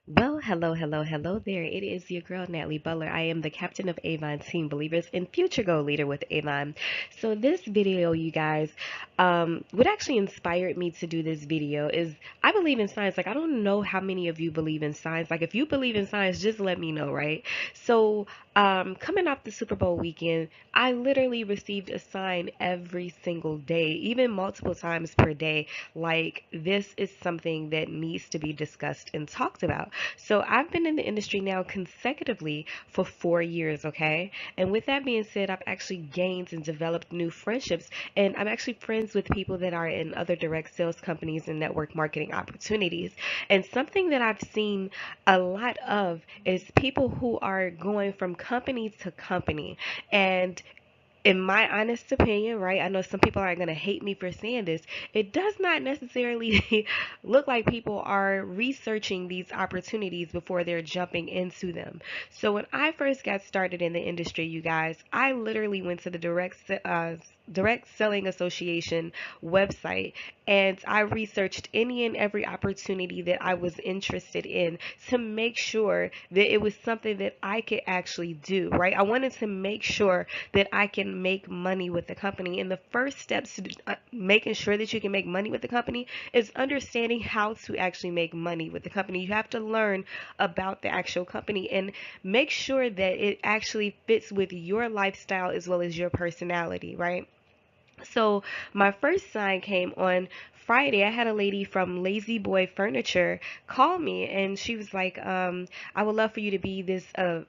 Well, hello there. It is your girl, Natalie Butler. I am the captain of Avon Team Believers and future goal leader with Avon. So this video, you guys, what actually inspired me to do this video is I believe in science. Like, I don't know how many of you believe in science. Like, if you believe in science, just let me know, right? So, coming off the Super Bowl weekend, I literally received a sign every single day, even multiple times per day. Like, this is something that needs to be discussed and talked about. So I've been in the industry now consecutively for 4 years, okay? And with that being said, I've actually gained and developed new friendships, and I'm actually friends with people that are in other direct sales companies and network marketing opportunities. And something that I've seen a lot of is people who are going from company to company. And in my honest opinion, right, I know some people are going to hate me for saying this. It does not necessarily look like people are researching these opportunities before they're jumping into them. So when I first got started in the industry, you guys, I literally went to the Direct Selling Association website, and I researched any and every opportunity that I was interested in to make sure that it was something that I could actually do, right? I wanted to make sure that I can make money with the company. And the first steps to making sure that you can make money with the company is understanding how to actually make money with the company. You have to learn about the actual company and make sure that it actually fits with your lifestyle as well as your personality, right? So my first sign came on Friday. I had a lady from Lazy Boy Furniture call me, and she was like, I would love for you to be this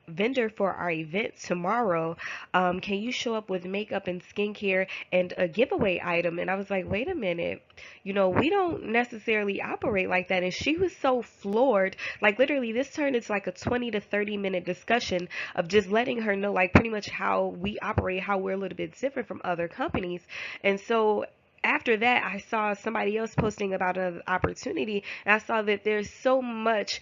vendor for our event tomorrow. Can you show up with makeup and skincare and a giveaway item? And I was like, wait a minute, we don't necessarily operate like that. And she was so floored. Like, literally, this turned into like a 20 to 30-minute discussion of just letting her know, like, pretty much how we operate, how we're a little bit different from other companies. And so after that, I saw somebody else posting about an opportunity, and I saw that there's so much.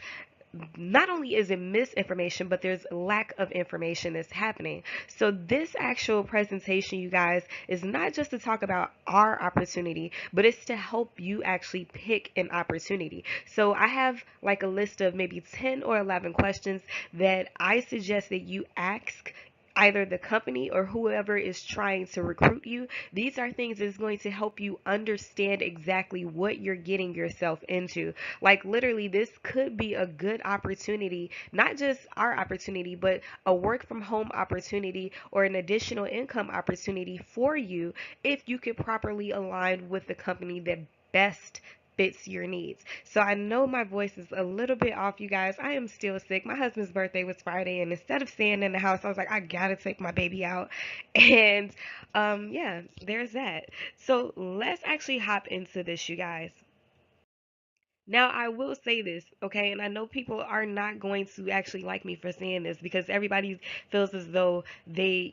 Not only is it misinformation, but there's lack of information that's happening. So this actual presentation, you guys, is not just to talk about our opportunity, but it's to help you actually pick an opportunity. So I have like a list of maybe 10 or 11 questions that I suggest that you ask either the company or whoever is trying to recruit you. These are things that's going to help you understand exactly what you're getting yourself into. Like, literally, this could be a good opportunity, not just our opportunity, but a work from home opportunity or an additional income opportunity for you if you could properly align with the company that best fits your needs. So I know my voice is a little bit off, you guys. I am still sick. My husband's birthday was Friday, and instead of staying in the house, I was like, I gotta take my baby out. And yeah, there's that. So let's actually hop into this, you guys. Now, I will say this, okay, and I know people are not going to actually like me for saying this because everybody feels as though they,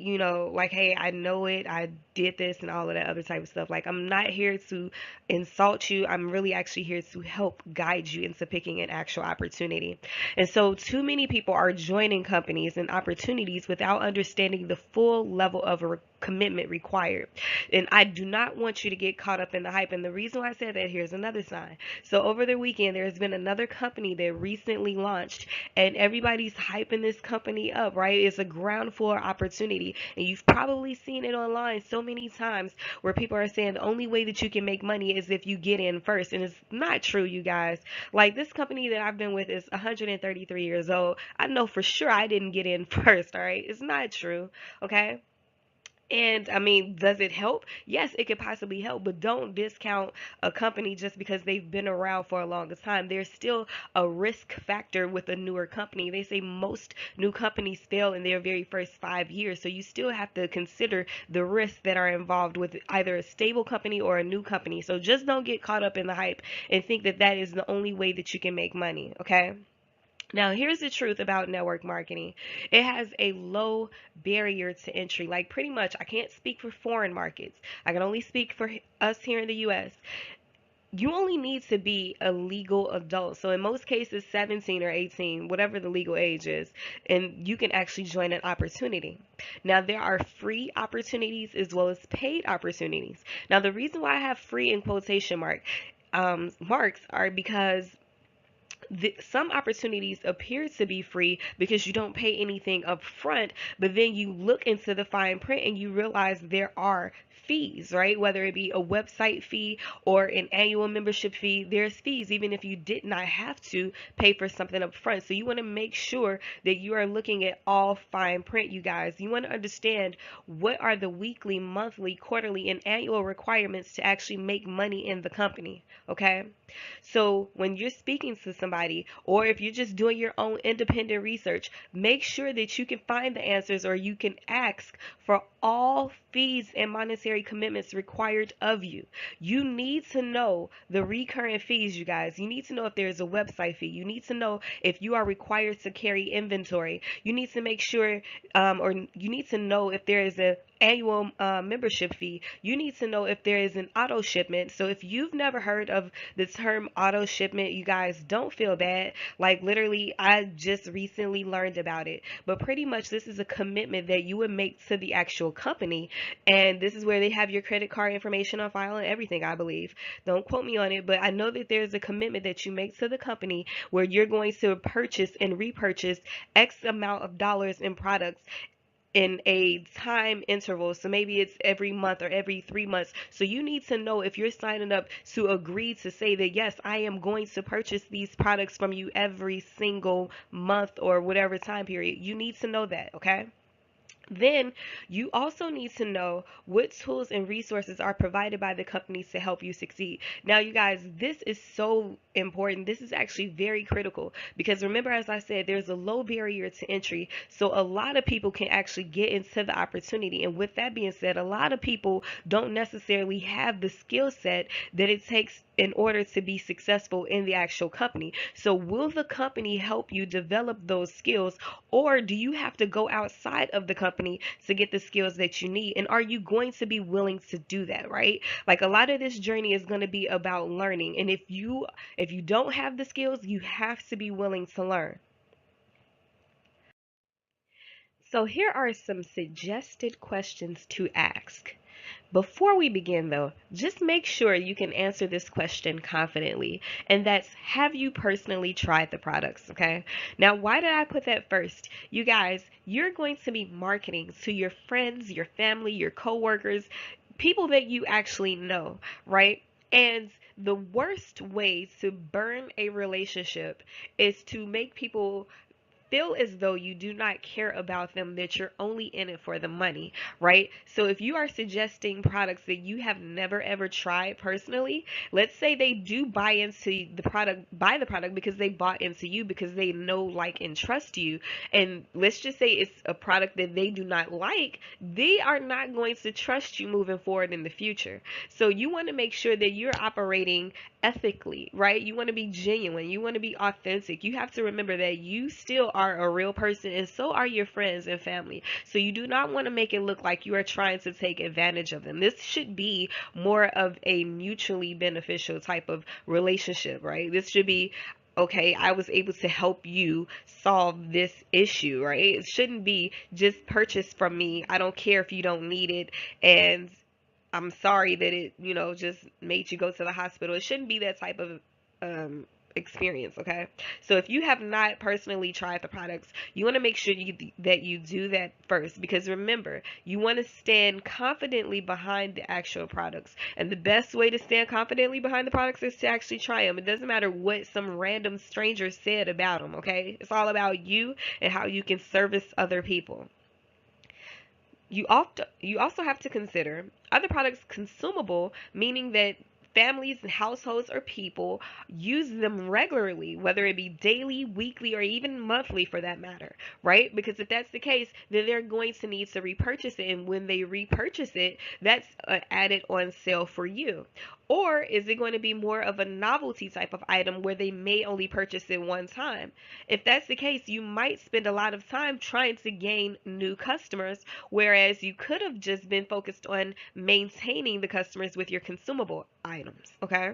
like, hey, I know it, I did this, and all of that other type of stuff. Like, I'm not here to insult you. I'm really actually here to help guide you into picking an actual opportunity. And so, too many people are joining companies and opportunities without understanding the full level of commitment required. And I do not want you to get caught up in the hype. And the reason why I said that, here's another sign. So over the weekend, there's been another company that recently launched, and everybody's hyping this company up, right? It's a ground floor opportunity. And you've probably seen it online so many times where people are saying the only way that you can make money is if you get in first. And it's not true, you guys. Like, this company that I've been with is 133 years old. I know for sure I didn't get in first, all right? It's not true, okay? And I mean, does it help? Yes, it could possibly help, but don't discount a company just because they've been around for a longer time. There's still a risk factor with a newer company. They say most new companies fail in their very first 5 years, so you still have to consider the risks that are involved with either a stable company or a new company. So just don't get caught up in the hype and think that that is the only way that you can make money, okay? Now, here's the truth about network marketing. It has a low barrier to entry. Like, pretty much, I can't speak for foreign markets. I can only speak for us here in the US. You only need to be a legal adult. So, in most cases, 17 or 18, whatever the legal age is, and you can actually join an opportunity. Now, there are free opportunities as well as paid opportunities. Now, the reason why I have free in quotation marks are because some opportunities appear to be free because you don't pay anything up front, but then you look into the fine print and you realize there are fees, right? Whether it be a website fee or an annual membership fee, there's fees even if you did not have to pay for something up front. So you want to make sure that you are looking at all fine print, you guys. You want to understand what are the weekly, monthly, quarterly, and annual requirements to actually make money in the company, okay? So when you're speaking to somebody, or if you're just doing your own independent research, make sure that you can find the answers or you can ask for all fees and monetary commitments required of you. You need to know the recurring fees, you guys. You need to know if there's a website fee. You need to know if you are required to carry inventory. You need to make sure, or you need to know if there is a annual membership fee. You need to know if there is an auto shipment. So if you've never heard of the term auto shipment, you guys don't feel bad. Like literally, I just recently learned about it. But pretty much this is a commitment that you would make to the actual company. And this is where they have your credit card information on file and everything, I believe. Don't quote me on it, but I know that there's a commitment that you make to the company where you're going to purchase and repurchase X amount of dollars in products in a time interval. So maybe it's every month or every 3 months. So you need to know if you're signing up to agree to say that, yes, I am going to purchase these products from you every single month or whatever time period. You need to know that, okay? Then you also need to know what tools and resources are provided by the companies to help you succeed. Now, you guys, this is so important. This is actually very critical because remember, as I said, there's a low barrier to entry. So a lot of people can actually get into the opportunity. And with that being said, a lot of people don't necessarily have the skill set that it takes in order to be successful in the actual company. So will the company help you develop those skills, or do you have to go outside of the company to get the skills that you need? And are you going to be willing to do that, right? Like a lot of this journey is going to be about learning. And if you don't have the skills, you have to be willing to learn. So here are some suggested questions to ask. Before we begin, though, just make sure you can answer this question confidently, and that's, have you personally tried the products? Okay. Now, why did I put that first? You guys, you're going to be marketing to your friends, your family, your coworkers, people that you actually know, right? And the worst way to burn a relationship is to make people feel as though you do not care about them, that you're only in it for the money, right? So if you are suggesting products that you have never ever tried personally, let's say they do buy into the product, buy the product because they bought into you, because they know, like, and trust you. And let's just say it's a product that they do not like, they are not going to trust you moving forward in the future. So you want to make sure that you're operating ethically, right? You want to be genuine. You want to be authentic. You have to remember that you still are a real person, and so are your friends and family. So you do not want to make it look like you are trying to take advantage of them. This should be more of a mutually beneficial type of relationship, right? This should be, okay, I was able to help you solve this issue, right? It shouldn't be just purchase from me. I don't care if you don't need it, and I'm sorry that it, just made you go to the hospital. It shouldn't be that type of experience, okay? So if you have not personally tried the products, you want to make sure that you do that first, because remember, you want to stand confidently behind the actual products. And the best way to stand confidently behind the products is to actually try them. It doesn't matter what some random stranger said about them, okay? It's all about you and how you can service other people. You also have to consider other products consumable, meaning that families and households or people use them regularly, whether it be daily, weekly, or even monthly for that matter, right? Because if that's the case, then they're going to need to repurchase it. And when they repurchase it, that's added on sale for you. Or is it going to be more of a novelty type of item where they may only purchase it one time? If that's the case, you might spend a lot of time trying to gain new customers, whereas you could have just been focused on maintaining the customers with your consumable items, okay?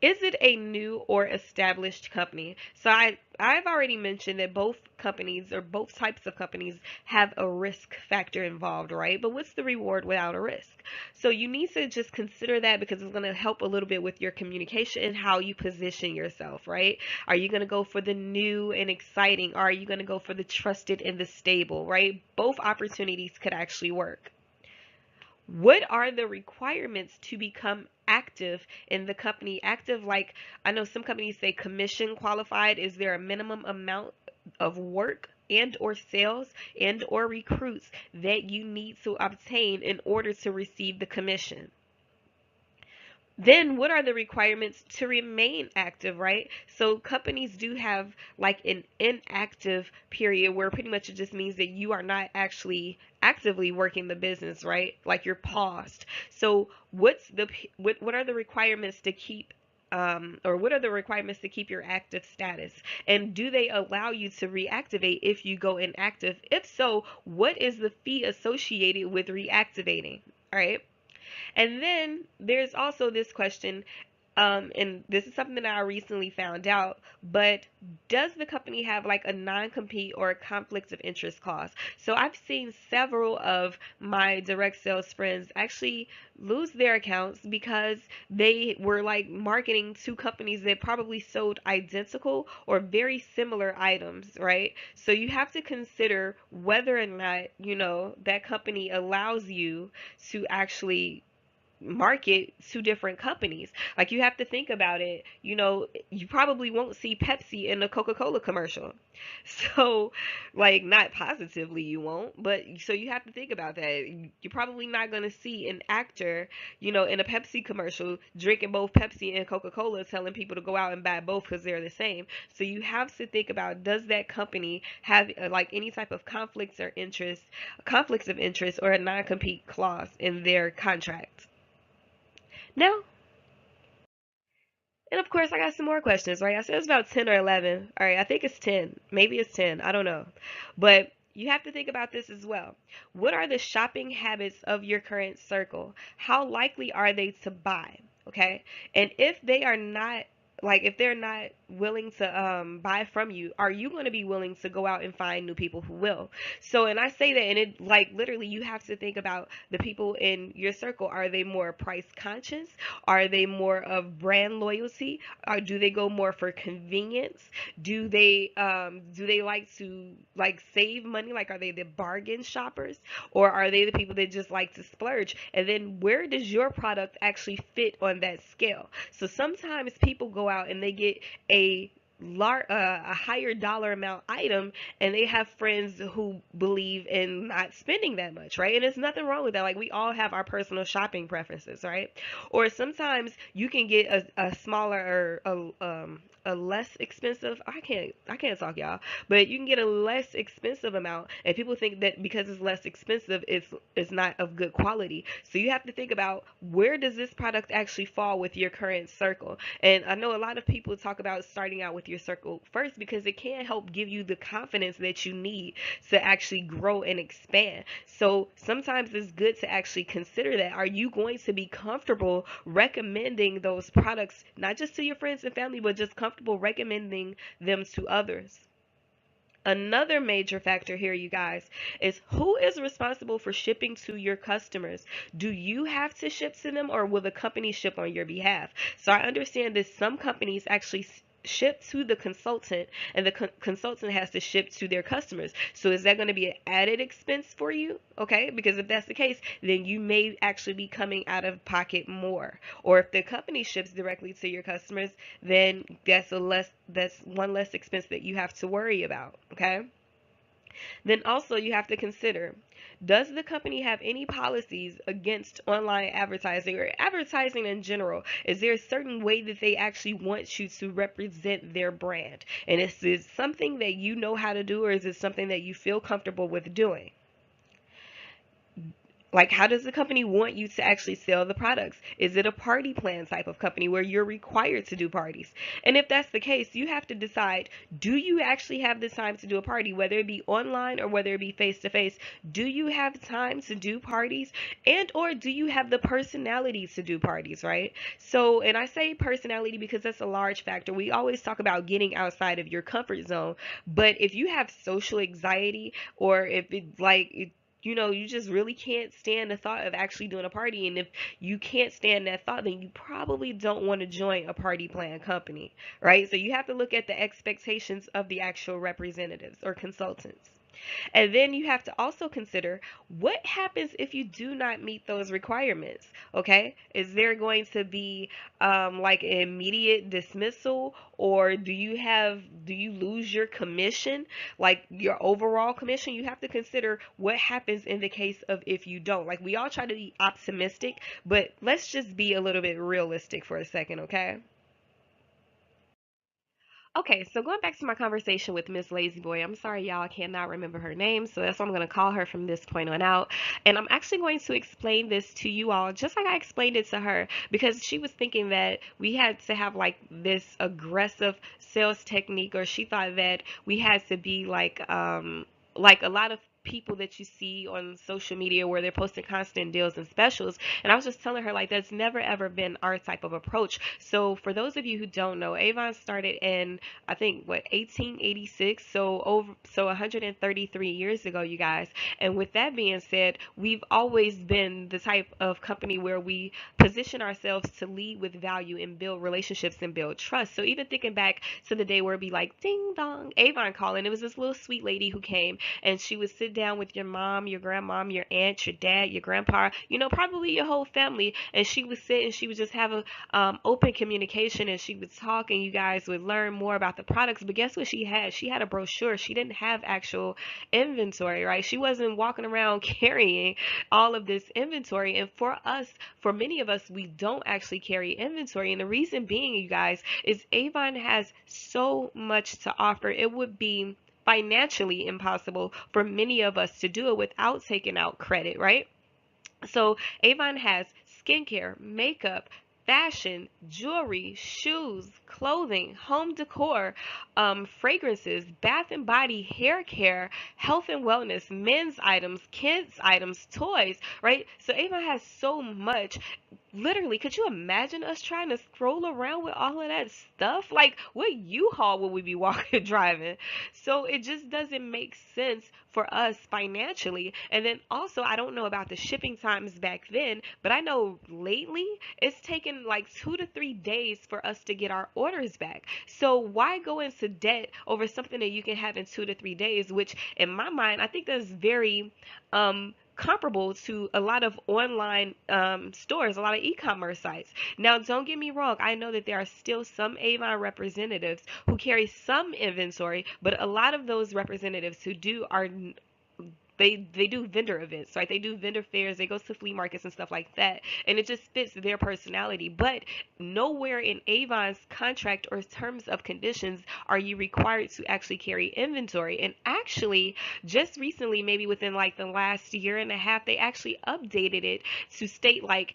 Is it a new or established company? So I've already mentioned that both companies or both types of companies have a risk factor involved, right? But what's the reward without a risk? So you need to just consider that because it's going to help a little bit with your communication and how you position yourself, right? Are you going to go for the new and exciting? Or are you going to go for the trusted and the stable, right? Both opportunities could actually work. What are the requirements to become active in the company? Active, like I know some companies say commission qualified. Is there a minimum amount of work and or sales and or recruits that you need to obtain in order to receive the commission? Then what are the requirements to remain active, right? So companies do have like an inactive period where pretty much it just means that you are not actually actively working the business, right? Like you're paused. So what are the requirements to keep or what are the requirements to keep your active status? And do they allow you to reactivate if you go inactive? If so, what is the fee associated with reactivating? All right. And then there's also this question, and this is something that I recently found out, but does the company have like a non-compete or a conflict of interest clause? So I've seen several of my direct sales friends actually lose their accounts because they were like marketing to companies that probably sold identical or very similar items, right? So you have to consider whether or not, that company allows you to actually market to different companies. Like you have to think about it. You probably won't see Pepsi in a Coca-Cola commercial. So, like not positively you won't, but so you have to think about that. You're probably not going to see an actor, in a Pepsi commercial drinking both Pepsi and Coca-Cola telling people to go out and buy both because they're the same. So you have to think about, does that company have like any type of conflicts of interest or a non-compete clause in their contract? Now, and of course, I got some more questions, right? I said it's about 10 or 11. All right, I think it's 10. Maybe it's 10. I don't know. But you have to think about this as well. What are the shopping habits of your current circle? How likely are they to buy? Okay. And if they are not, like, if they're not willing to buy from you, are you going to be willing to go out and find new people who will? So, and I say that, and it like literally, you have to think about the people in your circle. Are they more price conscious? Are they more of brand loyalty? Or do they go more for convenience? Do they like to like save money? Like are they the bargain shoppers? Or are they the people that just like to splurge? And then where does your product actually fit on that scale? So sometimes people go out and they get a higher dollar amount item, and they have friends who believe in not spending that much, right? And there's nothing wrong with that. Like we all have our personal shopping preferences, right? Or sometimes you can get a smaller or a less expensive, I can't talk, y'all, but you can get a less expensive amount, and people think that because it's less expensive it's not of good quality. So you have to think about, where does this product actually fall with your current circle? And I know a lot of people talk about starting out with your circle first because it can help give you the confidence that you need to actually grow and expand. So sometimes it's good to actually consider that. Are you going to be comfortable recommending those products, not just to your friends and family, but just comfortable recommending them to others? Another major factor here, you guys, is who is responsible for shipping to your customers? Do you have to ship to them, or will the company ship on your behalf? So I understand that some companies actually ship to the consultant, and the consultant has to ship to their customers. So is that going to be an added expense for you? Okay, because if that's the case, then you may actually be coming out of pocket more. Or if the company ships directly to your customers, then that's one less expense that you have to worry about. Okay. Then also you have to consider, does the company have any policies against online advertising or advertising in general? Is there a certain way that they actually want you to represent their brand? And is this something that you know how to do, or is it something that you feel comfortable with doing? Like, how does the company want you to actually sell the products? Is it a party plan type of company where you're required to do parties? And if that's the case, you have to decide, do you actually have the time to do a party, whether it be online or whether it be face to face? Do you have time to do parties? And or do you have the personality to do parties, right? So, and I say personality because that's a large factor. We always talk about getting outside of your comfort zone, but if you have social anxiety, or if it like you just really can't stand the thought of actually doing a party. And if you can't stand that thought, then you probably don't want to join a party plan company, right? So you have to look at the expectations of the actual representatives or consultants. And then you have to also consider what happens if you do not meet those requirements. Okay, is there going to be like an immediate dismissal, or do you lose your commission, like your overall commission? You have to consider what happens in the case of if you don't. Like, we all try to be optimistic, but let's just be a little bit realistic for a second, okay? Okay, so going back to my conversation with Miss Lazyboy, I'm sorry, y'all, I cannot remember her name, so that's what I'm going to call her from this point on out. And I'm actually going to explain this to you all just like I explained it to her, because she was thinking that we had to have like this aggressive sales technique, or she thought that we had to be like a lot of people that you see on social media where they're posting constant deals and specials. And I was just telling her, like, that's never ever been our type of approach. So for those of you who don't know, Avon started in, I think, what, 1886, so 133 years ago, you guys. And with that being said, we've always been the type of company where we position ourselves to lead with value and build relationships and build trust. So even thinking back to the day where it'd be like ding dong, Avon calling, it was this little sweet lady who came, and she would sit down with your mom, your grandmom, your aunt, your dad, your grandpa, probably your whole family, and she would sit and she would just have a open communication, and she would talk, and you guys would learn more about the products. But guess what she had? She had a brochure. She didn't have actual inventory, right? She wasn't walking around carrying all of this inventory. And for us, for many of us, we don't actually carry inventory. And the reason being, you guys, is Avon has so much to offer. It would be financially impossible for many of us to do it without taking out credit, right? So Avon has skincare, makeup, fashion, jewelry, shoes, clothing, home decor, fragrances, bath and body, hair care, health and wellness, men's items, kids items, toys, right? So Avon has so much. Literally, could you imagine us trying to scroll around with all of that stuff? Like, what U-Haul would we be walking, driving? So it just doesn't make sense for us financially. And then also, I don't know about the shipping times back then, but I know lately it's taken like 2 to 3 days for us to get our orders back. So why go into debt over something that you can have in 2 to 3 days, which in my mind, I think that's very comparable to a lot of online stores, a lot of e-commerce sites. Now, don't get me wrong. I know that there are still some Avon representatives who carry some inventory, but a lot of those representatives who do are they do vendor events, right? They do vendor fairs, they go to flea markets and stuff like that, and it just fits their personality. But nowhere in Avon's contract or terms of conditions are you required to actually carry inventory. And actually, just recently, maybe within like the last year and a half, they actually updated it to state like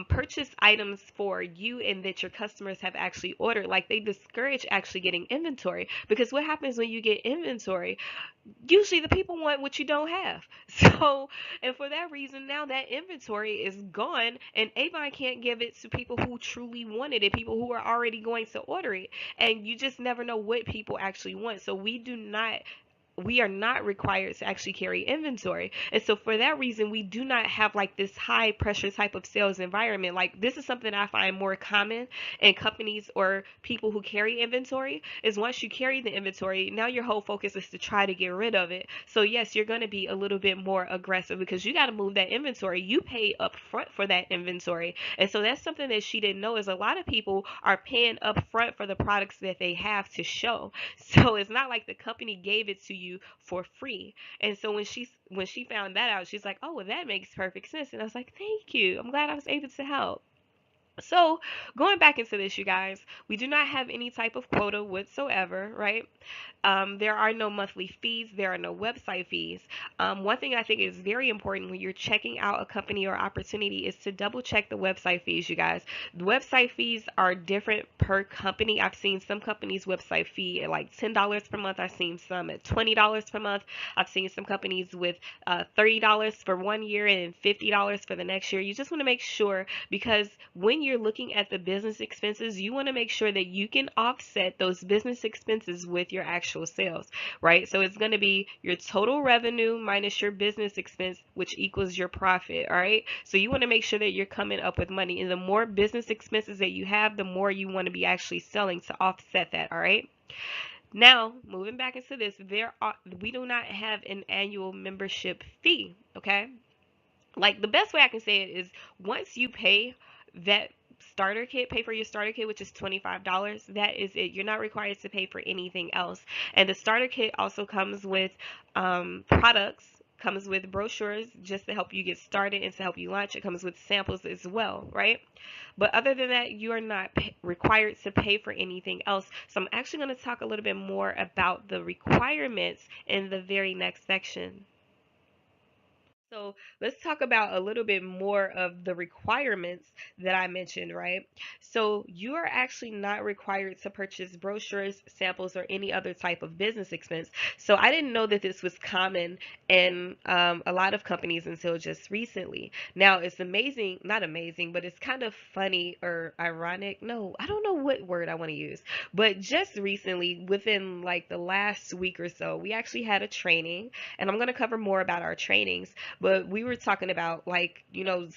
purchase items for you and that your customers have actually ordered. Like, they discourage actually getting inventory, because what happens when you get inventory? Usually the people want what you don't have. So, and for that reason, now that inventory is gone, and Avon can't give it to people who truly wanted it, people who are already going to order it. And you just never know what people actually want. So we are not required to actually carry inventory. And so for that reason, we do not have like this high pressure type of sales environment. Like, this is something I find more common in companies or people who carry inventory, is once you carry the inventory, now your whole focus is to try to get rid of it. So yes, you're going to be a little bit more aggressive because you got to move that inventory. You pay up front for that inventory. And so that's something that she didn't know, is a lot of people are paying up front for the products that they have to show. So it's not like the company gave it to you for free. And so when she found that out, she's like, "Oh, well, that makes perfect sense." And I was like, "Thank you. I'm glad I was able to help." So, going back into this, you guys, we do not have any type of quota whatsoever, right? There are no monthly fees, there are no website fees. One thing I think is very important when you're checking out a company or opportunity is to double check the website fees, you guys. The website fees are different per company. I've seen some companies' website fee at like $10 per month, I've seen some at $20 per month, I've seen some companies with $30 for 1 year and $50 for the next year. You just want to make sure, because when you're looking at the business expenses, you want to make sure that you can offset those business expenses with your actual sales, right? So it's going to be your total revenue minus your business expense, which equals your profit, all right? So you want to make sure that you're coming up with money. And the more business expenses that you have, the more you want to be actually selling to offset that, all right? Now, moving back into this, we do not have an annual membership fee, okay? Like, the best way I can say it is, once you pay that starter kit, pay for your starter kit, which is $25, that is it. You're not required to pay for anything else. And the starter kit also comes with products, comes with brochures just to help you get started and to help you launch. It comes with samples as well, right? But other than that, you are not required to pay for anything else. So I'm actually going to talk a little bit more about the requirements in the very next section. So let's talk about a little bit more of the requirements that I mentioned, right? So you are actually not required to purchase brochures, samples, or any other type of business expense. So I didn't know that this was common in a lot of companies until just recently. Now it's amazing, not amazing, but it's kind of funny or ironic. No, I don't know what word I want to use. But just recently, within like the last week or so, we actually had a training, and I'm going to cover more about our trainings, but we were talking about, like,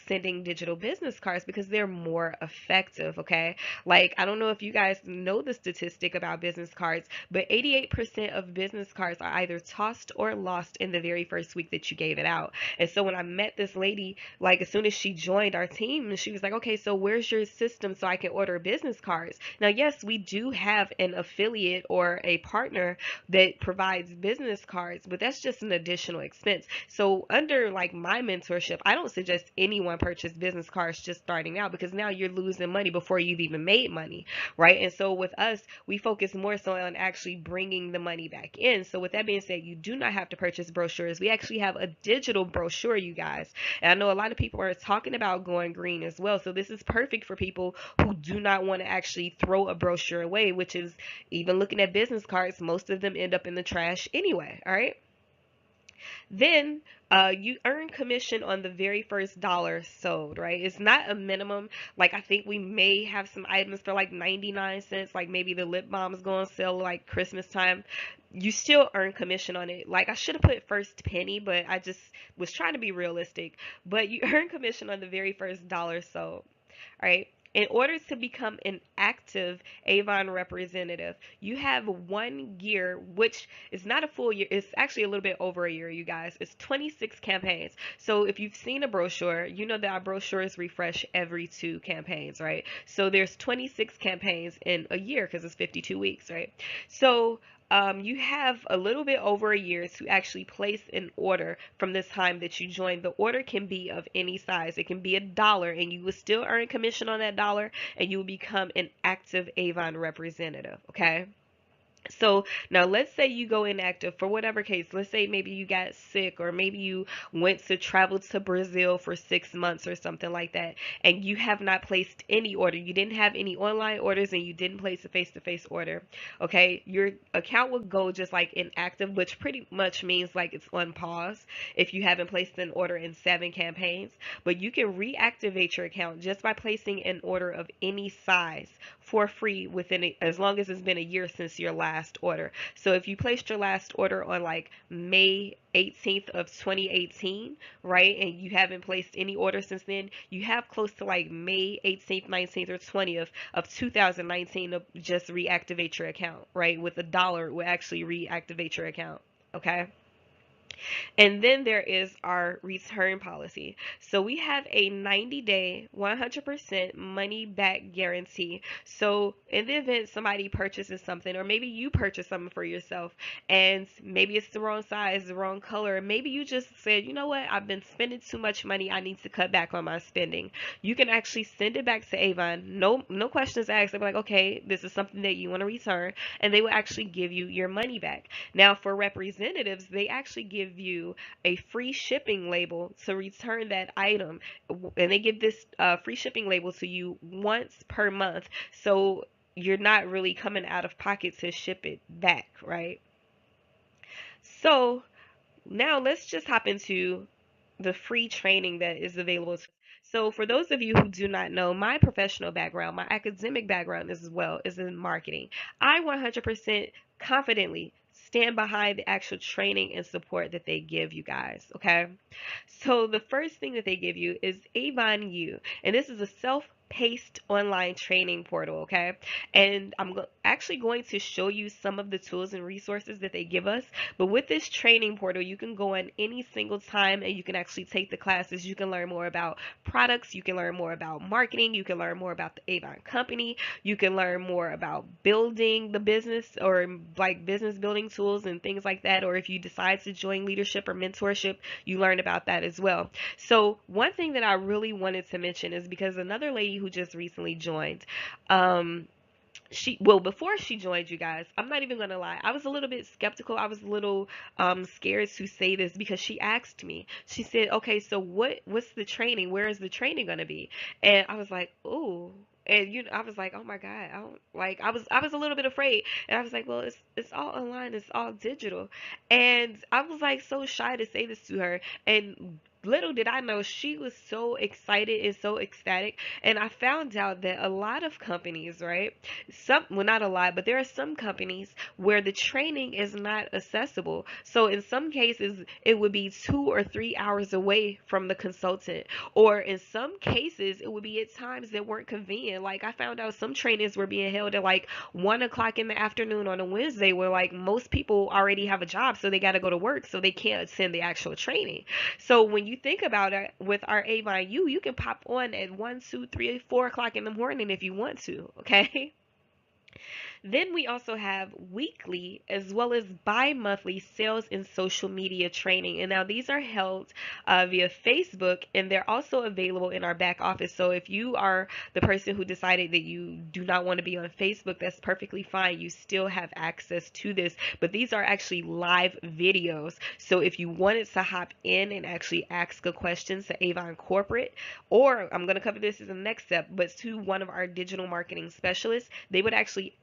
sending digital business cards because they're more effective, okay? Like, I don't know if you guys know the statistic about business cards, but 88% of business cards are either tossed or lost in the very first week that you gave it out. And so when I met this lady, like, as soon as she joined our team, she was like, okay, so where's your system so I can order business cards? Now, yes, we do have an affiliate or a partner that provides business cards, but that's just an additional expense. So under like my mentorship, I don't suggest anyone purchase business cards just starting out, because now you're losing money before you've even made money, right? And so with us, we focus more so on actually bringing the money back in. So with that being said, you do not have to purchase brochures. We actually have a digital brochure, you guys. And I know a lot of people are talking about going green as well. So this is perfect for people who do not want to actually throw a brochure away, which is, even looking at business cards, most of them end up in the trash anyway, all right? Then you earn commission on the very first dollar sold, right? It's not a minimum. Like, I think we may have some items for like 99 cents, like maybe the lip balm is going to sell like Christmas time. You still earn commission on it. Like, I should have put first penny, but I just was trying to be realistic. But you earn commission on the very first dollar sold. Right? In order to become an active Avon representative, you have 1 year, which is not a full year. It's actually a little bit over a year, you guys. It's 26 campaigns. So if you've seen a brochure, you know that our brochures refresh every 2 campaigns, right? So there's 26 campaigns in a year because it's 52 weeks, right? So you have a little bit over a year to actually place an order from this time that you join. The order can be of any size. It can be $1, and you will still earn commission on that dollar, and you will become an active Avon representative. Okay. So now let's say you go inactive for whatever case. Let's say maybe you got sick, or maybe you went to travel to Brazil for 6 months or something like that, and you have not placed any order. You didn't have any online orders, and you didn't place a face-to-face order. Okay, your account will go just like inactive, which pretty much means like it's on pause if you haven't placed an order in 7 campaigns. But you can reactivate your account just by placing an order of any size for free as long as it's been a year since your last order. So if you placed your last order on like May 18th of 2018, right, and you haven't placed any order since then, you have close to like May 18th, 19th, or 20th of 2019 to just reactivate your account, right? With $1 will actually reactivate your account. Okay. And then there is our return policy. So we have a 90-day, 100% money back guarantee. So in the event somebody purchases something, or maybe you purchase something for yourself, and maybe it's the wrong size, the wrong color, maybe you just said, you know what, I've been spending too much money, I need to cut back on my spending. You can actually send it back to Avon. No questions asked. They'll be like, okay, this is something that you want to return, and they will actually give you your money back. Now, for representatives, they actually give you a free shipping label to return that item, and they give this free shipping label to you once per month. So you're not really coming out of pocket to ship it back, right? So now let's just hop into the free training that is available. So for those of you who do not know, my professional background, my academic background as well is in marketing. I 100% confidently stand behind the actual training and support that they give you guys, okay? So the first thing that they give you is Avon U, and this is a self-paced online training portal, okay? And actually going to show you some of the tools and resources that they give us. But with this training portal, you can go in any single time and you can actually take the classes. You can learn more about products, you can learn more about marketing, you can learn more about the Avon company, you can learn more about building the business, or like business building tools and things like that. Or if you decide to join leadership or mentorship, you learn about that as well. So one thing that I really wanted to mention is because another lady who just recently joined, she well before she joined, you guys, I'm not even gonna lie, I was a little bit skeptical. I was a little scared to say this, because she asked me, she said, okay, so what's the training, where is the training gonna be? And I was like, ooh. And I was like, oh my God, I don't like, I was a little bit afraid. And I was like, well, it's all online, it's all digital. And I was like so shy to say this to her. And little did I know, she was so excited and so ecstatic. And I found out that a lot of companies, right? Well, not a lot, but there are some companies where the training is not accessible. So in some cases, it would be 2 or 3 hours away from the consultant, or in some cases, it would be at times that weren't convenient. Like I found out some trainings were being held at like 1 o'clock in the afternoon on a Wednesday, where like most people already have a job, so they got to go to work, so they can't attend the actual training. So when you think about it, with our Avon U, you can pop on at 1, 2, 3, 4 o'clock in the morning if you want to, okay? Then we also have weekly as well as bi-monthly sales and social media training. And now these are held via Facebook, and they're also available in our back office. So if you are the person who decided that you do not want to be on Facebook, that's perfectly fine. You still have access to this, but these are actually live videos. So if you wanted to hop in and actually ask a question to Avon Corporate, or I'm going to cover this as the next step, but to one of our digital marketing specialists, they would actually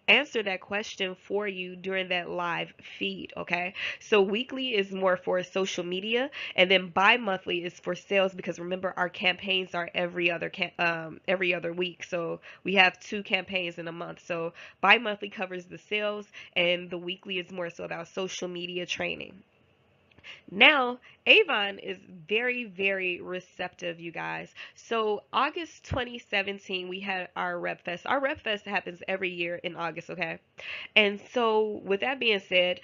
answer that question for you during that live feed, okay? So weekly is more for social media, and then bi-monthly is for sales, because remember our campaigns are every other week. So we have 2 campaigns in a month. So bi-monthly covers the sales, and the weekly is more so about social media training. Now, Avon is very, very receptive, you guys. So, August 2017, we had our Rep Fest. Our Rep Fest happens every year in August, okay? And so, with that being said,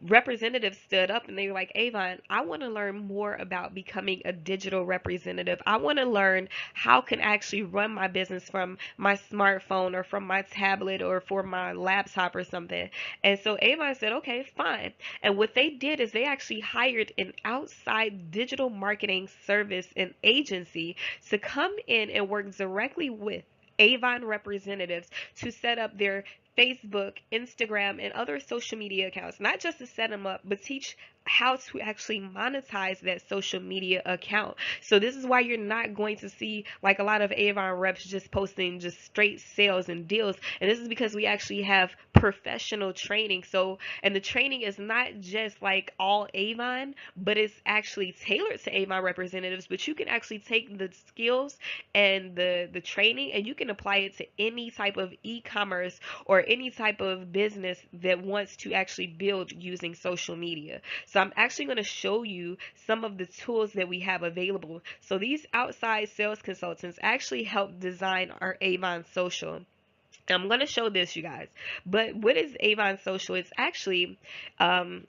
representatives stood up and they were like, Avon, I want to learn more about becoming a digital representative. I want to learn how can I actually run my business from my smartphone or from my tablet or for my laptop or something. And so Avon said, okay, fine. And what they did is they actually hired an outside digital marketing service and agency to come in and work directly with Avon representatives to set up their Facebook, Instagram, and other social media accounts, not just to set them up, but teach how to actually monetize that social media account. So this is why you're not going to see like a lot of Avon reps just posting just straight sales and deals. And this is because we actually have professional training. So, and the training is not just like all Avon, but it's actually tailored to Avon representatives. But you can actually take the skills and the training, and you can apply it to any type of e-commerce or any type of business that wants to actually build using social media. So I'm actually going to show you some of the tools that we have available. So these outside sales consultants actually help design our Avon social. I'm going to show this, you guys. But what is Avon Social? It's actually um,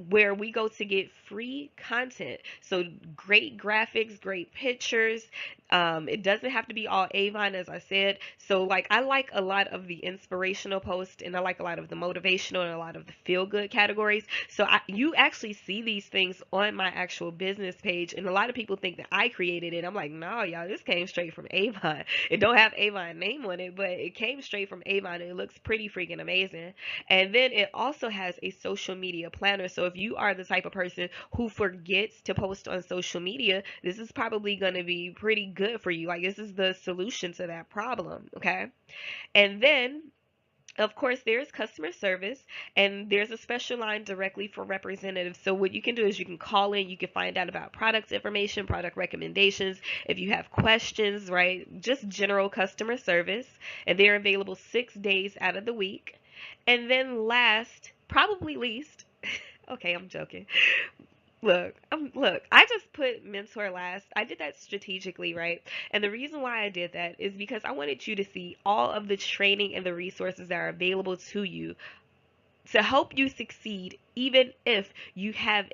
where we go to get free content. So great graphics, great pictures. It doesn't have to be all Avon, as I said. So like I like a lot of the inspirational posts, and I like a lot of the motivational and a lot of the feel good categories. So you actually see these things on my actual business page, and a lot of people think that I created it. I'm like, no, y'all, this came straight from Avon. It don't have Avon name on it, but it came straight from Avon, and it looks pretty freaking amazing. And then it also has a social media planner. So if you are the type of person who forgets to post on social media, this is probably going to be pretty good for you. Like, this is the solution to that problem. Okay. And then of course, there's customer service, and there's a special line directly for representatives. So what you can do is you can call in, you can find out about product information, product recommendations, if you have questions, right? Just general customer service, and they're available 6 days out of the week. And then last, probably least, okay, I'm joking. Look, I just put mentor last. I did that strategically, right? And the reason why I did that is because I wanted you to see all of the training and the resources that are available to you to help you succeed, even if you have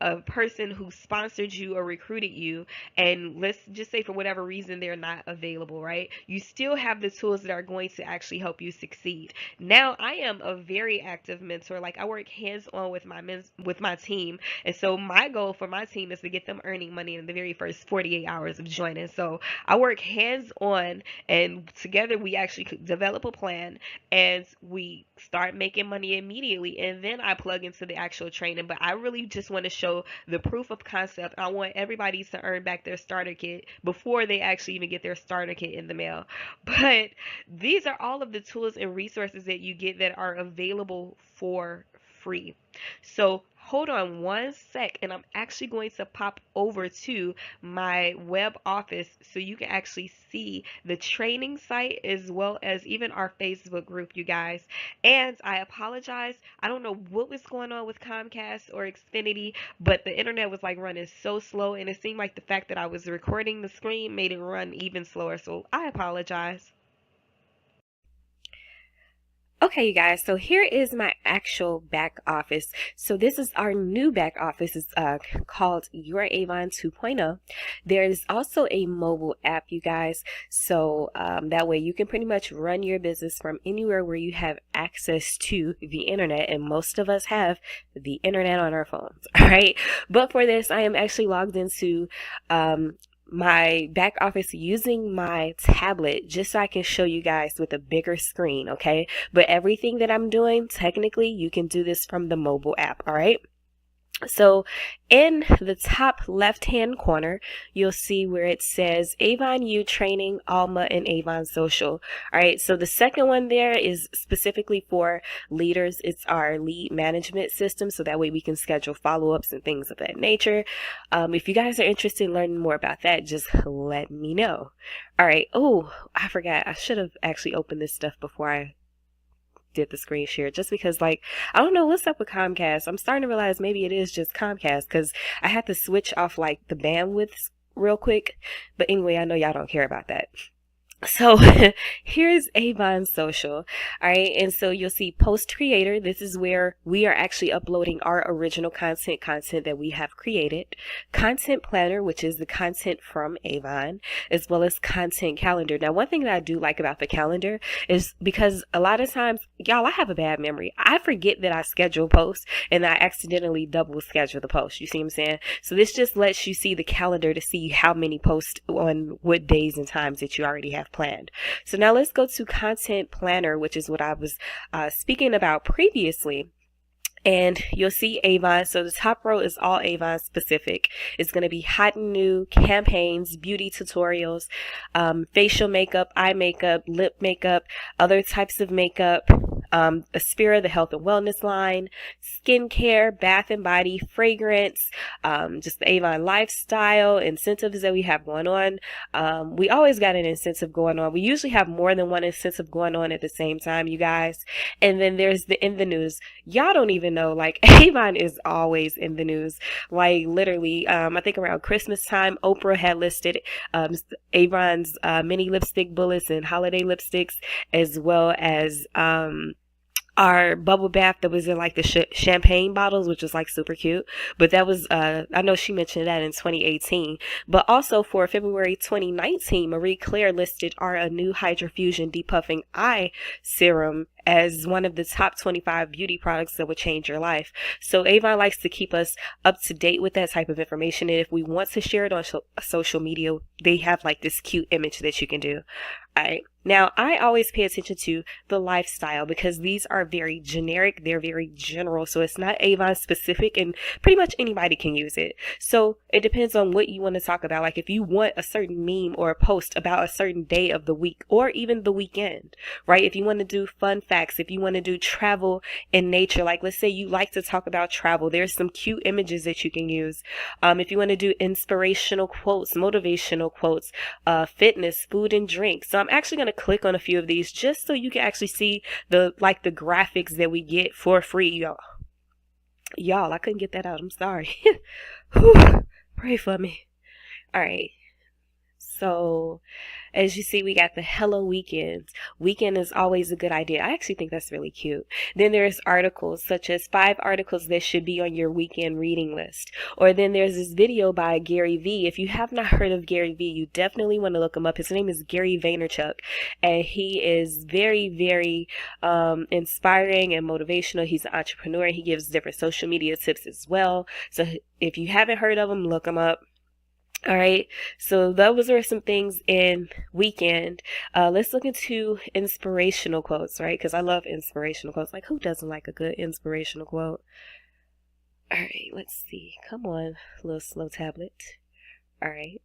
a person who sponsored you or recruited you, and let's just say for whatever reason they're not available, right? You still have the tools that are going to actually help you succeed. Now, I am a very active mentor. Like, I work hands on with with my team, and so my goal for my team is to get them earning money in the very first 48 hours of joining. So I work hands on, and together we actually develop a plan, and we start making money immediately, and then I plug into the actual training. But I really just want to show the proof of concept. I want everybody to earn back their starter kit before they actually even get their starter kit in the mail. But these are all of the tools and resources that you get that are available for free. So hold on one sec, and I'm actually going to pop over to my web office so you can actually see the training site as well as even our Facebook group, you guys. And I apologize. I don't know what was going on with Comcast or Xfinity, but the internet was like running so slow, and it seemed like the fact that I was recording the screen made it run even slower. So I apologize. Okay, you guys, so here is my actual back office. So this is our new back office. It's called Your Avon 2.0. There is also a mobile app, you guys. So that way you can pretty much run your business from anywhere where you have access to the internet. And most of us have the internet on our phones, all right? But for this, I am actually logged into my back office using my tablet just so I can show you guys with a bigger screen, okay? But everything that I'm doing, technically, you can do this from the mobile app, all right? So in the top left hand corner, you'll see where it says Avon U Training, Alma, and Avon Social. All right, so the second one there is specifically for leaders. It's our lead management system, so that way we can schedule follow-ups and things of that nature. If you guys are interested in learning more about that, just let me know. All right, oh, I forgot. I should have actually opened this stuff before I did the screen share, just because, like, I don't know what's up with Comcast. I'm starting to realize maybe it is just Comcast because I had to switch off like the bandwidths real quick. But anyway, I know y'all don't care about that. So here's Avon Social. All right, and so you'll see Post Creator. This is where we are actually uploading our original content that we have created. Content Planner, which is the content from Avon, as well as Content Calendar. Now, one thing that I do like about the calendar is because a lot of times, y'all, I have a bad memory. I forget that I schedule posts, and I accidentally double schedule the post. You see what I'm saying? So this just lets you see the calendar to see how many posts on what days and times that you already have planned. So now let's go to Content Planner, which is what I was speaking about previously. And you'll see Avon. So the top row is all Avon specific. It's going to be hot and new, campaigns, beauty tutorials, facial makeup, eye makeup, lip makeup, other types of makeup, Aspira, the health and wellness line, skincare, bath and body, fragrance, just the Avon lifestyle, incentives that we have going on. We always got an incentive going on. We usually have more than one incentive going on at the same time, you guys. And then there's the in the news. Y'all don't even know, like, Avon is always in the news. Like, literally, I think around Christmas time, Oprah had listed Avon's mini lipstick bullets and holiday lipsticks, as well as our bubble bath that was in like the champagne bottles, which was like super cute. But that was, I know she mentioned that in 2018. But also for February 2019, Marie Claire listed our new Hydrofusion Depuffing Eye Serum as one of the top 25 beauty products that would change your life. So Avon likes to keep us up to date with that type of information. And if we want to share it on social media, they have like this cute image that you can do. All right. Now, I always pay attention to the lifestyle because these are very generic. They're very general. So it's not Avon specific and pretty much anybody can use it. So it depends on what you want to talk about. Like if you want a certain meme or a post about a certain day of the week or even the weekend, right? If you want to do fun facts, if you want to do travel in nature, like let's say you like to talk about travel, there's some cute images that you can use. If you want to do inspirational quotes, motivational quotes, fitness, food and drink. So I'm actually going to click on a few of these just so you can actually see the graphics that we get for free, y'all. I couldn't get that out. I'm sorry. Whew. Pray for me. All right. So as you see, we got the Hello Weekends. Weekend is always a good idea. I actually think that's really cute. Then there's articles such as 5 articles that should be on your weekend reading list. Or then there's this video by Gary V. If you have not heard of Gary V, you definitely want to look him up. His name is Gary Vaynerchuk, and he is very, very inspiring and motivational. He's an entrepreneur. He gives different social media tips as well. So if you haven't heard of him, look him up. All right, so those are some things in weekend. Let's look into inspirational quotes, right? Because I love inspirational quotes. Like, who doesn't like a good inspirational quote? All right, let's see. Come on, little slow tablet. All right.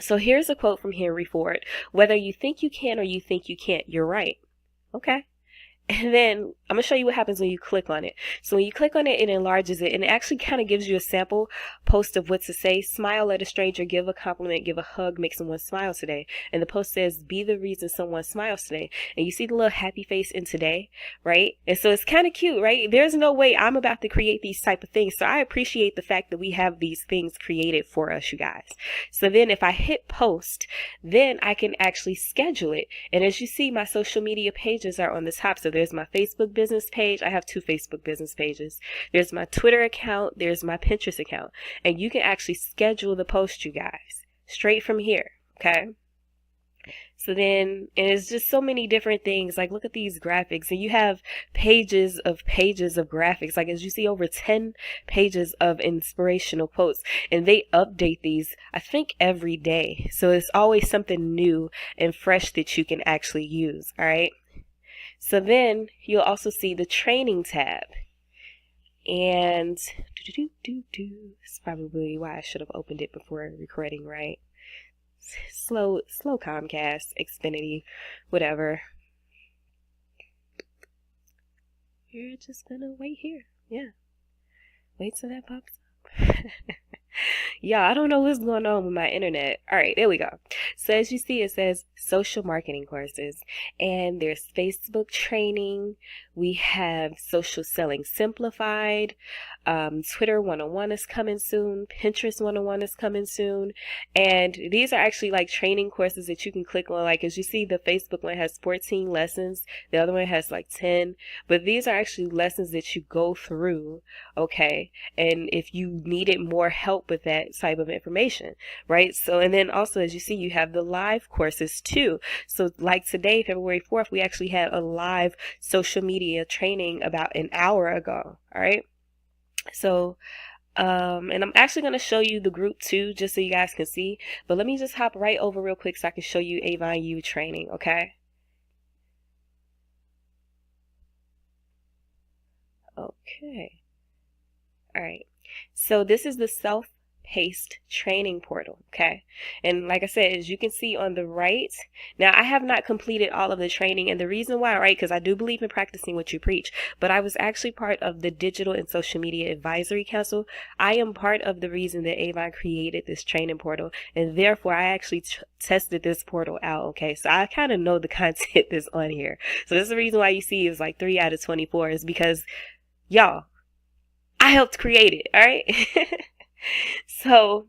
So here's a quote from Henry Ford. Whether you think you can or you think you can't, you're right. Okay. And then I'm going to show you what happens when you click on it. So when you click on it, it enlarges it and it actually kind of gives you a sample post of what to say. Smile at a stranger, give a compliment, give a hug, make someone smile today. And the post says, be the reason someone smiles today. And you see the little happy face in today, right? And so it's kind of cute, right? There's no way I'm about to create these type of things. So I appreciate the fact that we have these things created for us, you guys. So then if I hit post, then I can actually schedule it. And as you see, my social media pages are on the top. So there's my Facebook business page. I have 2 Facebook business pages. There's my Twitter account. There's my Pinterest account. And you can actually schedule the post, you guys, straight from here. Okay. So then, and it's just so many different things. Like, look at these graphics, and you have pages of graphics. Like, as you see, over 10 pages of inspirational quotes, and they update these, I think, every day. So it's always something new and fresh that you can actually use. All right. So then you'll also see the training tab. And that's probably why I should have opened it before recording, right? Slow Comcast, Xfinity, whatever. You're just gonna wait here. Yeah. Wait till that pops up. Yeah, I don't know what's going on with my internet. All right, there we go. So as you see, it says social marketing courses, and there's Facebook training. We have social selling simplified. Twitter 101 is coming soon. Pinterest 101 is coming soon. And these are actually like training courses that you can click on. Like as you see, the Facebook one has 14 lessons. The other one has like 10. But these are actually lessons that you go through. Okay. And if you needed more help with that type of information, right? So, and then also, as you see, you have the live courses too. So like today, February 4th, we actually had a live social media training about an hour ago. All right. So, and I'm actually going to show you the group too, just so you guys can see, but let me just hop right over real quick so I can show you Avon U training. Okay. Okay. All right. So this is the self-paced training portal. Okay. And like I said, as you can see on the right, now I have not completed all of the training, and the reason why, right, because I do believe in practicing what you preach, but I was actually part of the Digital and Social Media Advisory Council. I am part of the reason that Avon created this training portal, and therefore I actually tested this portal out. Okay. So I kind of know the content that's on here. So this is the reason why you see it's like 3 out of 24 is because y'all, I helped create it. All right. So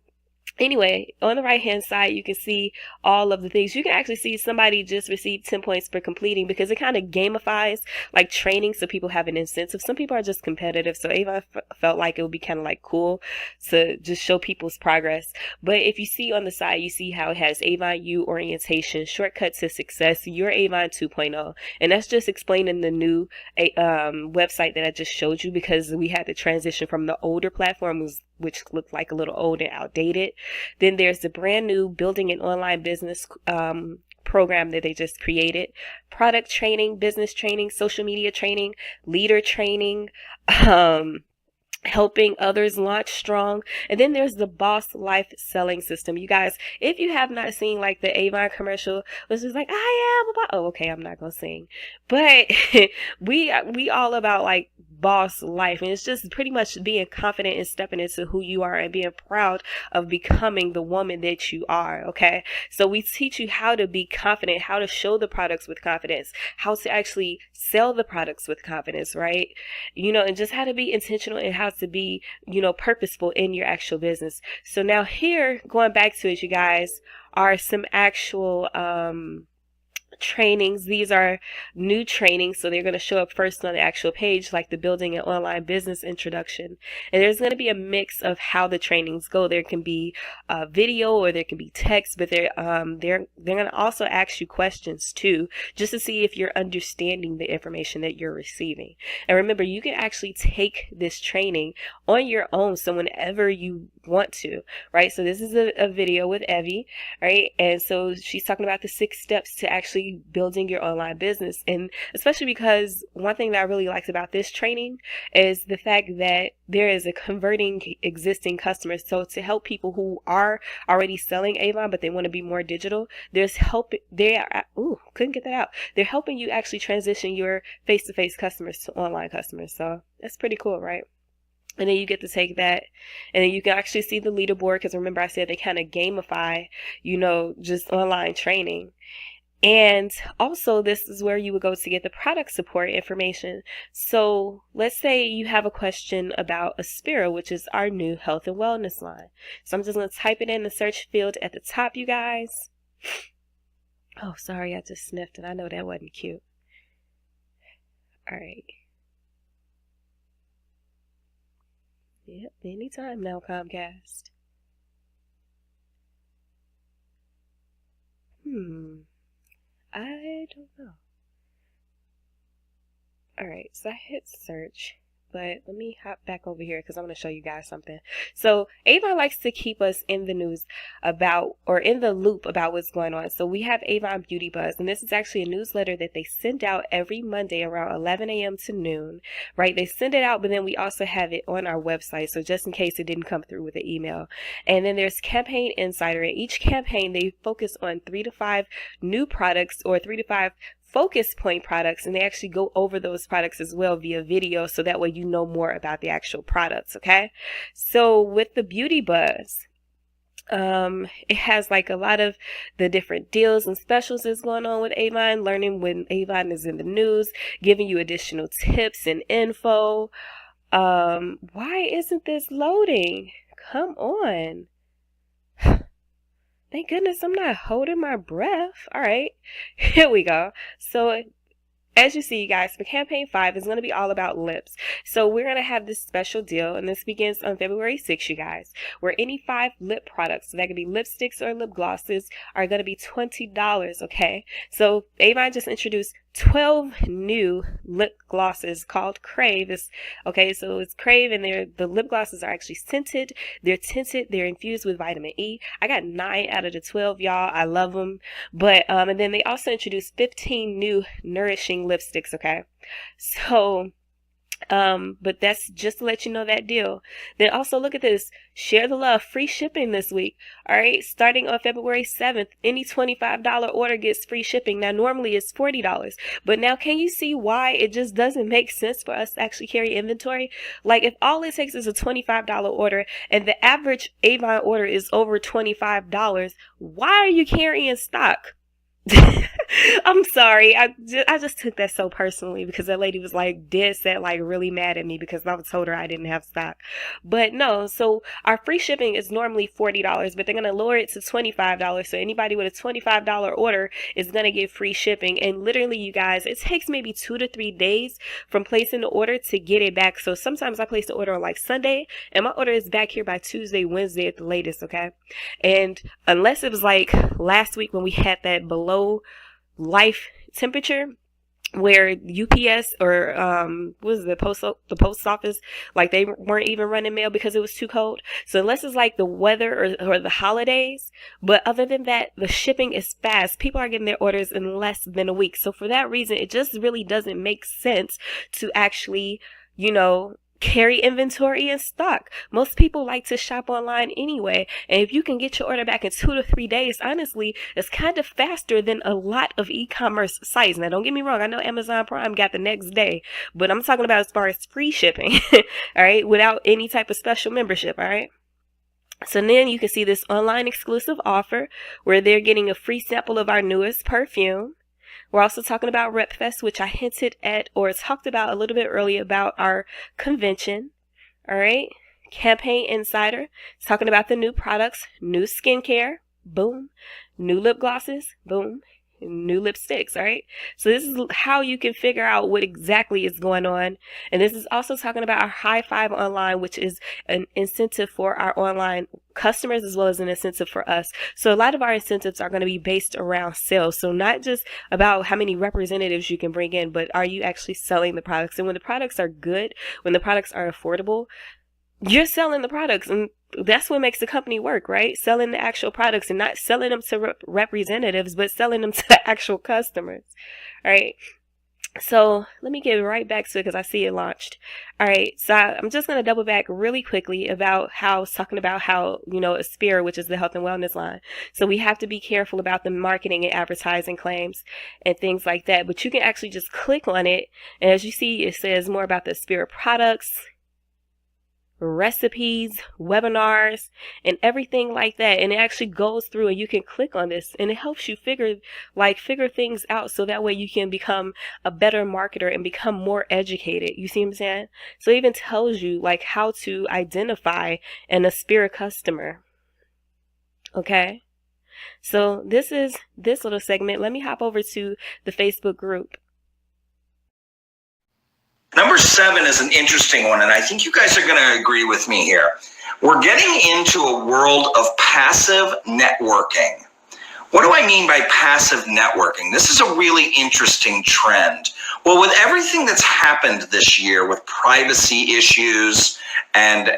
Anyway, on the right hand side, you can see all of the things. You can actually see somebody just received 10 points for completing, because it kind of gamifies like training, so people have an incentive. Some people are just competitive, so Avon felt like it would be kind of like cool to just show people's progress. But if you see on the side, you see how it has Avon U orientation, shortcut to success, your Avon 2.0. And that's just explaining the new website that I just showed you, because we had to transition from the older platform, which looked like a little old and outdated. Then there's the brand new building an online business program that they just created, product training, business training, social media training, leader training, helping others launch strong. And then there's the Boss Life selling system. You guys, if you have not seen like the Avon commercial, which is like, I am about, oh, okay, I'm not gonna sing, but we all about like boss life, and it's just pretty much being confident and stepping into who you are and being proud of becoming the woman that you are. Okay, so we teach you how to be confident, how to show the products with confidence, how to actually sell the products with confidence, right? You know, and just how to be intentional and how to be, you know, purposeful in your actual business. So now here, going back to it, you guys, are some actual trainings. These are new trainings, so they're going to show up first on the actual page, like the building an online business introduction. And there's going to be a mix of how the trainings go. There can be video, or there can be text, but they're going to also ask you questions too, just to see if you're understanding the information that you're receiving. And remember, you can actually take this training on your own, so whenever you want to, right? So this is a video with Evie, right? And so she's talking about the 6 steps to actually building your online business. And especially because one thing that I really liked about this training is the fact that there is a converting existing customers. So to help people who are already selling Avon, but they want to be more digital, there's help. They are, couldn't get that out. They're helping you actually transition your face-to-face customers to online customers. So that's pretty cool, right? And then you get to take that, and then you can actually see the leaderboard, because remember I said they kind of gamify, you know, just online training. And also, this is where you would go to get the product support information. So let's say you have a question about Aspira, which is our new health and wellness line. So I'm just going to type it in the search field at the top, you guys. Oh, sorry, I just sniffed, and I know that wasn't cute. All right. Yep, anytime now, Comcast. I don't know. Alright, so I hit search, but let me hop back over here because I'm going to show you guys something. So Avon likes to keep us in the news about, or in the loop about what's going on. So we have Avon Beauty Buzz, and this is actually a newsletter that they send out every Monday around 11 a.m. to noon, right? They send it out, but then we also have it on our website, so just in case it didn't come through with the email. And then there's Campaign Insider, and each campaign they focus on 3 to 5 new products, or 3 to 5 focus point products, and they actually go over those products as well via video, so that way you know more about the actual products. Okay, so with the Beauty Buzz, it has like a lot of the different deals and specials that's going on with Avon, learning when Avon is in the news, giving you additional tips and info. Why isn't this loading? Come on. Thank goodness I'm not holding my breath. All right, here we go. So as you see, you guys, for campaign 5 is going to be all about lips. So we're going to have this special deal, and this begins on February 6th, you guys, where any 5 lip products, so that could be lipsticks or lip glosses, are going to be $20, okay? So Avon just introduced 12 new lip glosses called Crave. Okay, so it's Crave, and the lip glosses are actually scented, they're tinted, they're infused with vitamin E. I got 9 out of the 12, y'all. I love them. But and then they also introduced 15 new nourishing lipsticks, okay? So but that's just to let you know that deal. Then also look at this. Share the love. Free shipping this week. All right. Starting on February 7th, any $25 order gets free shipping. Now, normally it's $40. But now can you see why it just doesn't make sense for us to actually carry inventory? Like if all it takes is a $25 order and the average Avon order is over $25, why are you carrying stock? I'm sorry. I just took that so personally because that lady was like dead set, like really mad at me because I told her I didn't have stock. But no, so our free shipping is normally $40, but they're gonna lower it to $25. So anybody with a $25 order is gonna get free shipping. And literally, you guys, it takes maybe 2 to 3 days from placing the order to get it back. So sometimes I place the order on like Sunday, and my order is back here by Tuesday, Wednesday at the latest. Okay, and unless it was like last week when we had that below life temperature where UPS or what was it, the post office, like they weren't even running mail because it was too cold. So unless it's like the weather or the holidays, but other than that, the shipping is fast. People are getting their orders in less than a week. So for that reason, it just really doesn't make sense to actually, carry inventory in stock. Most people like to shop online anyway, and if you can get your order back in 2 to 3 days, honestly, it's kind of faster than a lot of e-commerce sites. Now, don't get me wrong, I know Amazon Prime got the next day, but I'm talking about as far as free shipping, all right, without any type of special membership, all right? So then you can see this online exclusive offer where they're getting a free sample of our newest perfume. We're also talking about RepFest, which I hinted at or talked about a little bit earlier about our convention. All right. Campaign Insider. It's talking about the new products, new skincare. Boom. New lip glosses. Boom. New lipsticks. All right. So this is how you can figure out what exactly is going on. And this is also talking about our High Five Online, which is an incentive for our online customers as well as an incentive for us. So a lot of our incentives are going to be based around sales. So not just about how many representatives you can bring in, but are you actually selling the products? And when the products are good, when the products are affordable, you're selling the products, and that's what makes the company work, right? Selling the actual products and not selling them to representatives, but selling them to the actual customers. All right. So let me get right back to it because I see it launched. All right, so I'm just going to double back really quickly about how it's talking about how, Aspira, which is the health and wellness line. So we have to be careful about the marketing and advertising claims and things like that. But you can actually just click on it. And as you see, it says more about the Aspira products, recipes, webinars, and everything like that. And it actually goes through and you can click on this and it helps you figure things out so that way you can become a better marketer and become more educated. You see what I'm saying? So it even tells you like how to identify an Aspira customer. Okay. So this is this little segment. Let me hop over to the Facebook group. Number 7 is an interesting one, and I think you guys are going to agree with me here. We're getting into a world of passive networking. What do I mean by passive networking? This is a really interesting trend. Well, with everything that's happened this year with privacy issues and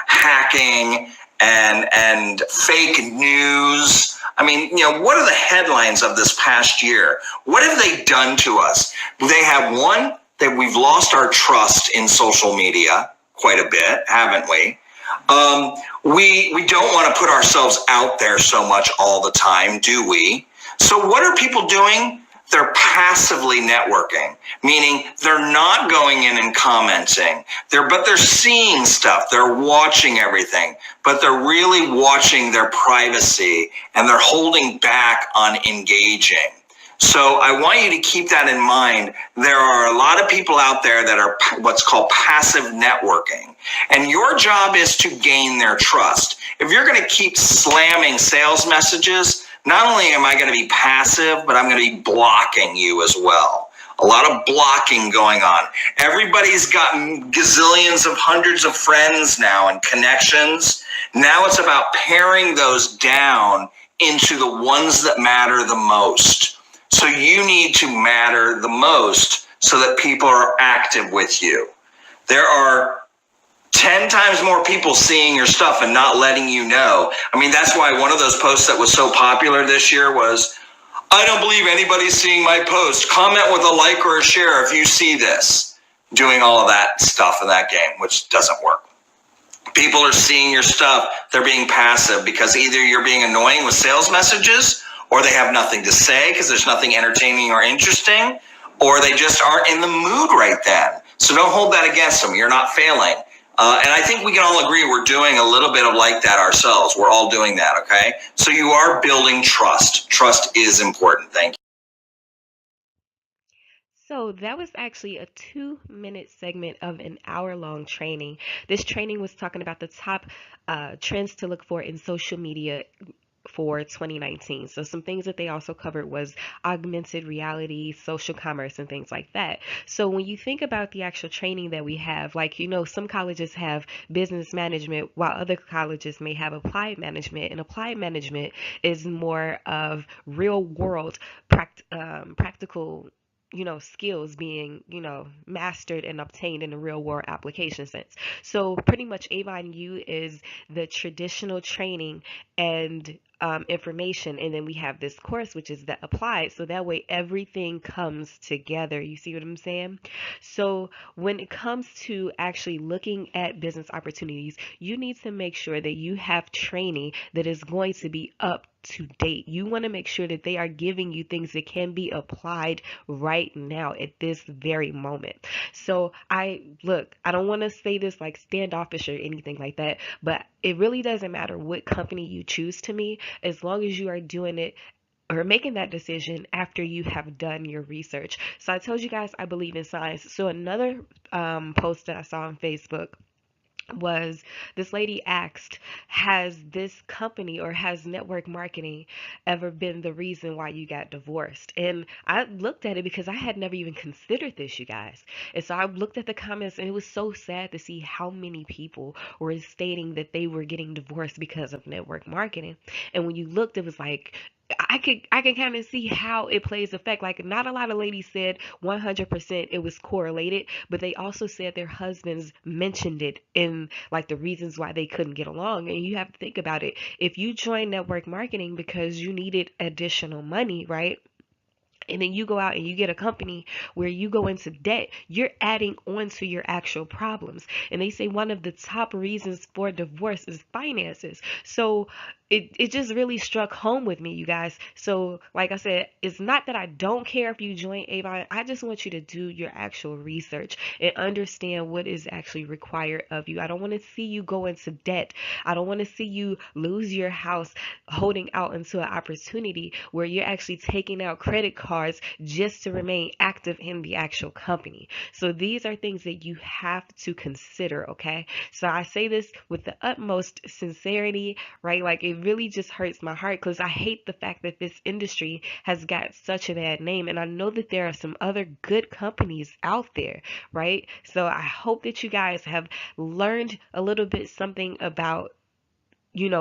hacking and fake news, I mean, what are the headlines of this past year? What have they done to us? They have one, that we've lost our trust in social media quite a bit, haven't we? We don't want to put ourselves out there so much all the time, do we? So what are people doing? They're passively networking, meaning they're not going in and commenting. But they're seeing stuff. They're watching everything, but they're really watching their privacy and they're holding back on engaging. So I want you to keep that in mind. There are a lot of people out there that are what's called passive networking. And your job is to gain their trust. If you're going to keep slamming sales messages, not only am I going to be passive, but I'm going to be blocking you as well. A lot of blocking going on. Everybody's gotten gazillions of hundreds of friends now and connections. Now it's about paring those down into the ones that matter the most. So you need to matter the most so that people are active with you. There are 10 times more people seeing your stuff and not letting you know. I mean, that's why one of those posts that was so popular this year was, I don't believe anybody's seeing my post. Comment with a like or a share if you see this. Doing all of that stuff in that game, which doesn't work. People are seeing your stuff. They're being passive because either you're being annoying with sales messages, or they have nothing to say because there's nothing entertaining or interesting, or they just aren't in the mood right then. So don't hold that against them. You're not failing. And I think we can all agree we're doing a little bit of like that ourselves. We're all doing that, okay? So you are building trust. Trust is important. Thank you. So that was actually a 2-minute segment of an hour-long training. This training was talking about the top trends to look for in social media for 2019. So some things that they also covered was augmented reality, social commerce, and things like that. So when you think about the actual training that we have, like, some colleges have business management while other colleges may have applied management, and applied management is more of real world practical skills being, mastered and obtained in a real world application sense. So pretty much Avon U is the traditional training and information, and then we have this course which is the applied, so that way everything comes together. You see what I'm saying? So when it comes to actually looking at business opportunities, you need to make sure that you have training that is going to be up to date. You want to make sure that they are giving you things that can be applied right now at this very moment. So I don't want to say this like standoffish or anything like that, but it really doesn't matter what company you choose to me, as long as you are doing it or making that decision after you have done your research. So I told you guys I believe in science. So another post that I saw on Facebook was this lady asked, has this company or has network marketing ever been the reason why you got divorced? And I looked at it because I had never even considered this, you guys. And so I looked at the comments, and it was so sad to see how many people were stating that they were getting divorced because of network marketing. And when you looked, it was like, I can kind of see how it plays effect. Like, not a lot of ladies said 100% it was correlated, but they also said their husbands mentioned it in like the reasons why they couldn't get along. And you have to think about it. If you join network marketing because you needed additional money, right? And then you go out and you get a company where you go into debt, you're adding on to your actual problems. And they say one of the top reasons for divorce is finances. So it just really struck home with me, you guys. So like I said, it's not that I don't care if you join Avon. I just want you to do your actual research and understand what is actually required of you. I don't want to see you go into debt. I don't want to see you lose your house holding out into an opportunity where you're actually taking out credit cards just to remain active in the actual company. So these are things that you have to consider, okay? So I say this with the utmost sincerity, right? Like, it really just hurts my heart because I hate the fact that this industry has got such a bad name. And I know that there are some other good companies out there, right? So I hope that you guys have learned a little bit something about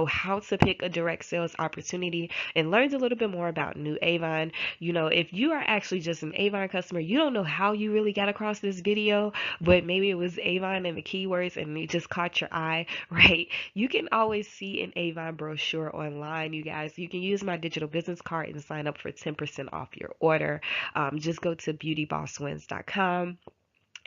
how to pick a direct sales opportunity and learned a little bit more about new Avon. If you are actually just an Avon customer, you don't know how you really got across this video, but maybe it was Avon and the keywords and it just caught your eye, right? You can always see an Avon brochure online, you guys. You can use my digital business card and sign up for 10% off your order. Just go to beautybosswins.com.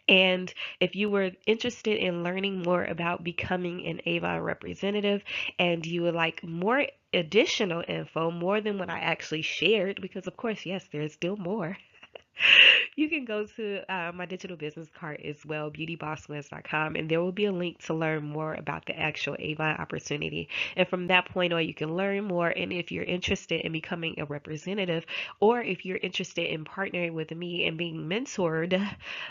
And if you were interested in learning more about becoming an Avon representative and you would like more additional info, more than what I actually shared, because of course, yes, there's still more. You can go to my digital business card as well, beautybosswins.com, and there will be a link to learn more about the actual Avon opportunity. And from that point on, you can learn more. And if you're interested in becoming a representative, or if you're interested in partnering with me and being mentored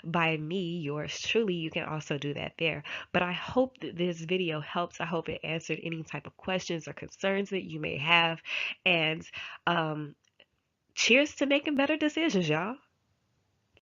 by me, yours truly, you can also do that there. But I hope that this video helps. I hope it answered any type of questions or concerns that you may have. And cheers to making better decisions, y'all.